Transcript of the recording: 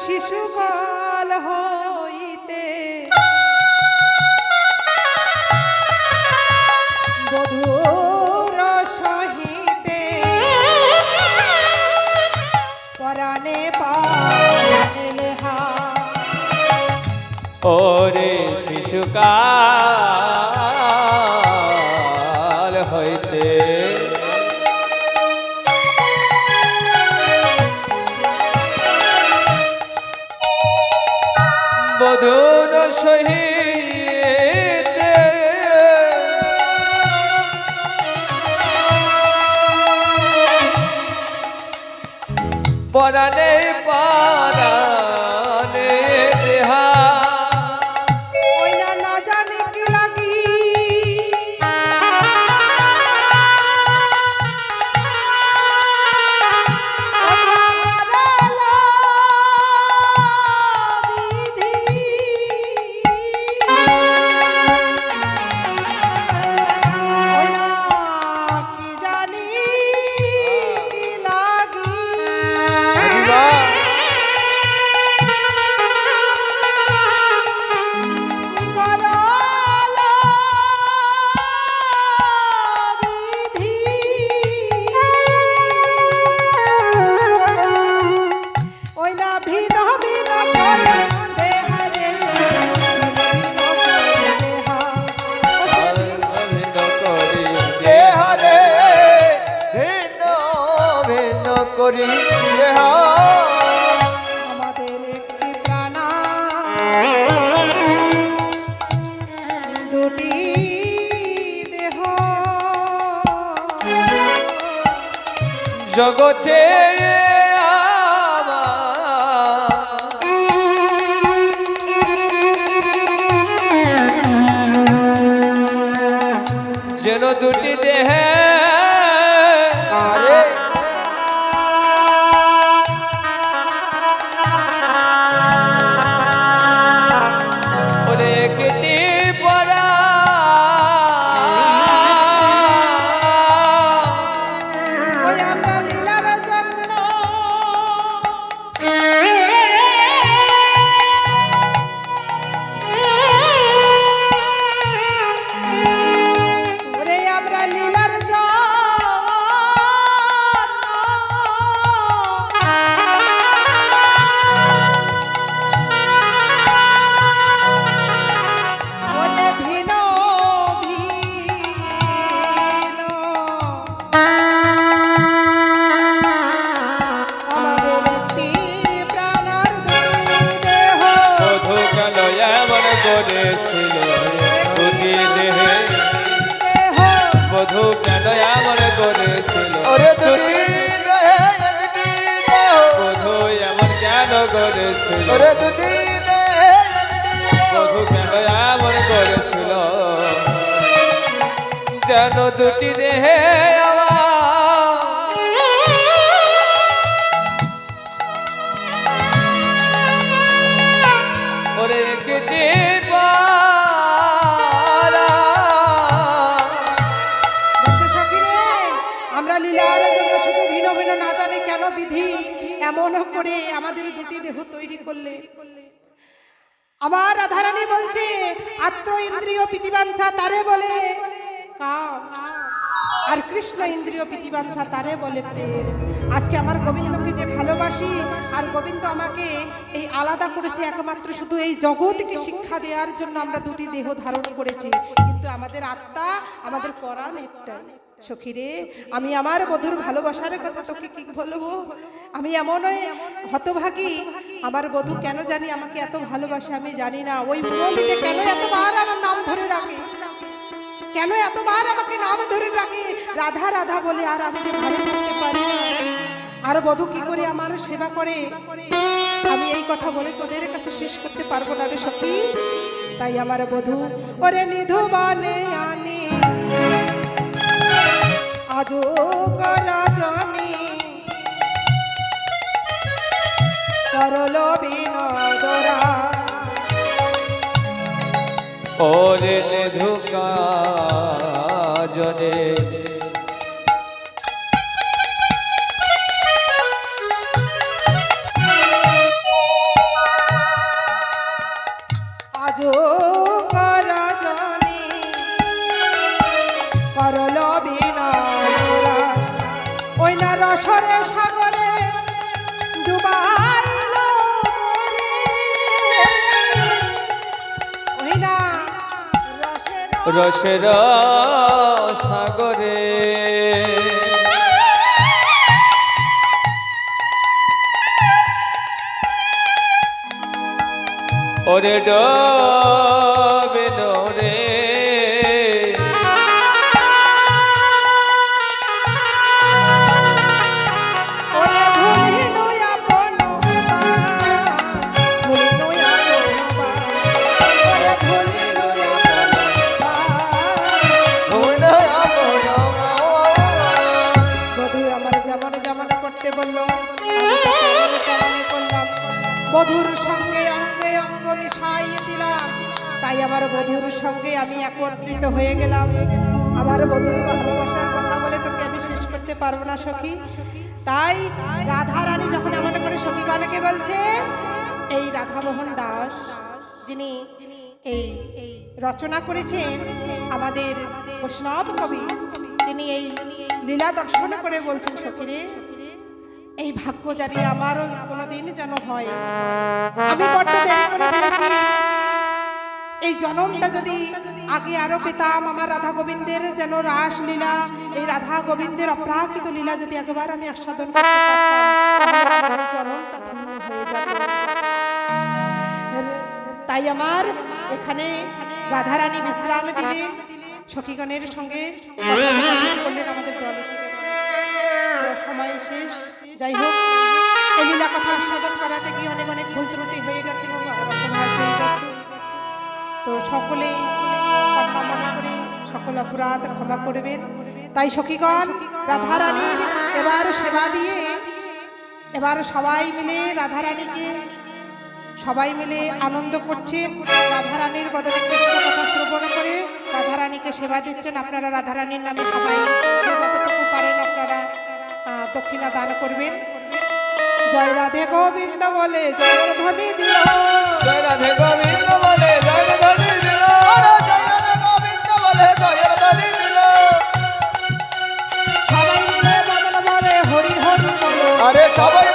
শিশুকাল হইতে বধূর সহিতে পরাণে পাইলে ওরে শিশুকাল হইতে বধূর সহিতে পরাণে পরাণে দেহা ওই না জানি কি লাগি করি আমাদের একটি প্রাণা দুটি দেহ জগতে যেন দুটি দেহে আরে করেছিল দুটি দেহে বধূ কেন এমন করেছিল দুটি দেহে বধূ এমন কেন করেছিল দুটি দেহে বধূ কেন এমন করেছিল যেন দুটি দেহে ওরে কেটে আমরা লীলার জন্য শুধু ভিন্ন ভিন্ন না জানি কেন বিধি এমন করে আমাদের দুটি দেহ তৈরি করলে। আমার রাধারানী বলছে আত্ম ইন্দ্রিয় প্রীতিবাঞ্ছা তারে বলে কাম, আর কৃষ্ণ ইন্দ্রিয় প্রীতিবাঞ্ছা তারে বলে প্রেম। আজকে আমার গোবিন্দকে যে ভালোবাসি, আর গোবিন্দ আমাকে এই আলাদা করেছে একমাত্র শুধু এই জগৎকে শিক্ষা দেওয়ার জন্য আমরা দুটি দেহ ধারণ করেছি, কিন্তু আমাদের আত্মা আমাদের পরাণ একটা। সখীরে, আমি আমার বধূর ভালোবাসার কথা তোকে কি বলবো? আমি এমন হতভাগী, আমার বধূ কেন জানি আমাকে এত ভালোবাসে আমি জানি না। ওই মুরলিতে কেন এতবার আমার নাম ধরে রাখে, কেন এতবার আমাকে নাম ধরে রাখে রাধা রাধা বলে, আর আমি ভালো করতে পারি না। আর বধূ কি করে আমার সেবা করে আমি এই কথা বলে তোদের কাছে শেষ করতে পারবো না রে সখী। তাই আমার বধূ ওরে নিধু বানে আনি আজো করা জানি করল বিনোদরা ওরে নিধুকা জনে রসের সাগরে ওরে ডোবে রে ওরে ভুলিনু আপন ভুলিনু আপন ওরে ভুলিনু বধূ আমার যেমন যেমন করতে বললো আমি তো তেমন করলাম। বধূর সঙ্গে অঙ্গে অঙ্গ মিশাই দিলাম, তাই আমার বধূর সঙ্গে আমি একত্রিত হয়ে গেলাম। আমার বধূর ভালোবাসার কথা বলে তোকে আমি শেষ করতে পারবো না সখী। তাই রাধা রানী যখন এমন করে সখীগণকে বলছে, এই রাধামোহন দাস যিনি এই রচনা করেছেন আমাদের বৈষ্ণব কবি, তিনি এই লীলা দর্শন করে বলছেন সখীরে, এই ভাগ্য জানি আমারও কোনোদিন যেন হয়। আমি বড্ড দেরি করে ফেলেছি, এই জন্মটা যদি আগে আরো পেতাম, আমার রাধা গোবিন্দের যেন রাস লীলা, এই রাধা গোবিন্দের অপরাকৃত লীলা যদি একবার আমি আস্বাদন করতে পারতাম, তাহলে আমার এই জন্মটা ধন্য হয়ে যেত। তাই আমার এখানে রাধারানী বিশ্রাম দিলেন, সখীগণের সঙ্গে করলেন, আমাদের দল এসে গেছে। তো সময় শেষ, যাই হোক এই লীলা কথা আস্বাদন করাতে গিয়ে অনেক অনেক ভুল ত্রুটি হয়ে গেছে এবং রসভাস হয়ে গেছে। তো সকলেই কন্যা মনে করে সকল অপরাধ ক্ষমা করবেন। তাই সখীগণ রাধারানীর এবার সেবা দিয়ে এবার সবাই মিলে রাধারানীকে সবাই মিলে আনন্দ করছেন। রাধারানীর বদলে কৃষ্ণ কথা শ্রবণ করে রাধারানীকে সেবা দিচ্ছেন। আপনারা রাধারানীর নামে সবাই যতটুকু পারেন আপনারা দক্ষিণা দান করবেন। জয় রাধে গোবিন্দ বলে জয়ের ধ্বনি দিল, জয় রাধে গোবিন্দ বলে জয় ধ্বনি দিল, জয় রাধে গোবিন্দ বলে জয়ের ধ্বনি দিল। সবাই মিলে বদল বলে হরি হরি বলো, আরে সবাই